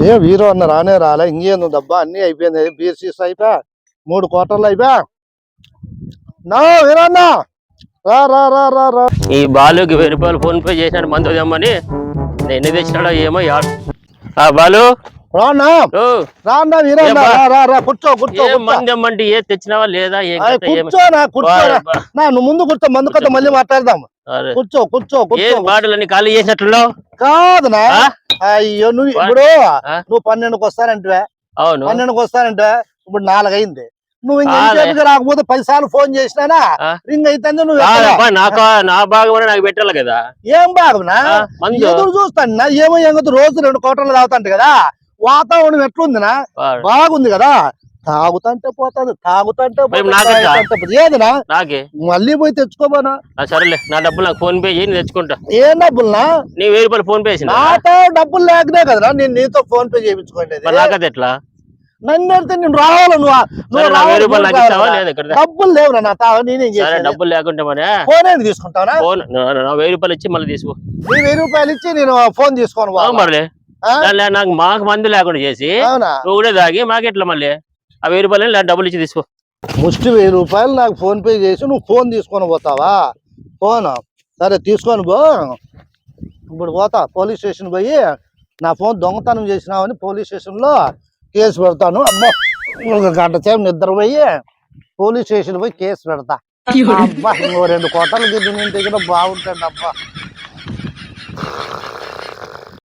ఏ hero అన్న రానే రాలే, ఇంకేందు దబ్బా అన్ని అయిపోయింది. బీర్ సీస్ అయిపోయా, 3 క్వార్టర్లు అయిపోయా. నా వీరో అన్న రా రా రా రా రా. ఈ బాలుకి 1000 రూపాయలు ఫోన్ పే చేసినాడు మందు తెమ్మని. ఎన్ని తెచ్చినాడో ఏమో. బాలు రానా రానా వీరో అన్న, రా రా రా, కూర్చో కూర్చో. మందు తెమ్మంటే ఏ తెచ్చినావా లేదా? కూర్చోనా కూర్చోనా, నువ్వు ముందు కూర్చో, మందు కథ మళ్ళీ మాట్లాడదాం. కూర్చో కూర్చో కూర్చో. బాటలన్నీ ఖాళీ చేసినట్లు కాదునా? అయ్యో నువ్వు ఇప్పుడు నువ్వు 12కి వస్తానంటే, అవును 12కి వస్తానంటే ఇప్పుడు 4 అయింది. నువ్వు ఇంకా రాకపోతే 10 సార్లు ఫోన్ చేసినానా రింగ్ అయితే నువ్వు నా భాగం నాకు పెట్టాలి కదా. ఏం బాగునా ఎదురు చూస్తాను. ఏమో ఏమో రోజు 2 క్వార్టర్లు తాగుతాంట కదా. వాతావరణం ఎట్లుందినా? బాగుంది కదా. తాగుతంటే పోతాది, తాగుతంటే ఏదినా మళ్ళీ పోయి తెచ్చుకోబోనా? సరేలే, నా డబ్బులు నాకు ఫోన్ పే చేయి, తెచ్చుకుంటా. ఏం డబ్బులునా? నీ 1000 రూపాయలు ఫోన్ పే నాతో డబ్బులు లేకనే కదరా నేను నీతో ఫోన్ పే చేయించుకోండి. నాకైతే ఎట్లా? నన్ను వెళ్తే నేను రావాలి. డబ్బులు లేవురా నా తావ, నేనేం చేయాలి? డబ్బులు లేకుంటే మరి ఫోన్ ఏంది తీసుకుంటావా? 1000 రూపాయలు ఇచ్చి మళ్ళీ తీసుకో. 1000 రూపాయలు ఇచ్చి నేను ఫోన్ తీసుకోను మరి. నాకు మాకు మందు లేకుండా చేసి నువ్వు కూడా తాగి మాకెట్లా? మళ్ళీ ఆ 1000 రూపాయలు డబ్బులు ఇచ్చి తీసుకో. ముష్టి 1000 రూపాయలు నాకు ఫోన్ పే చేసి నువ్వు ఫోన్ తీసుకొని పోతావా? ఫోన్ సరే తీసుకొని పో. ఇప్పుడు పోతా పోలీస్ స్టేషన్ పోయి నా ఫోన్ దొంగతనం చేసినావని పోలీస్ స్టేషన్ లో కేసు పెడతాను. అమ్మో 1 గంట సేపు నిద్రపోయి పోలీస్ స్టేషన్ పోయి కేసు పెడతా. అబ్బా ఇంకో 2 కోటలు గిద్ద నేను దగ్గర బాగుంటాడు అబ్బా.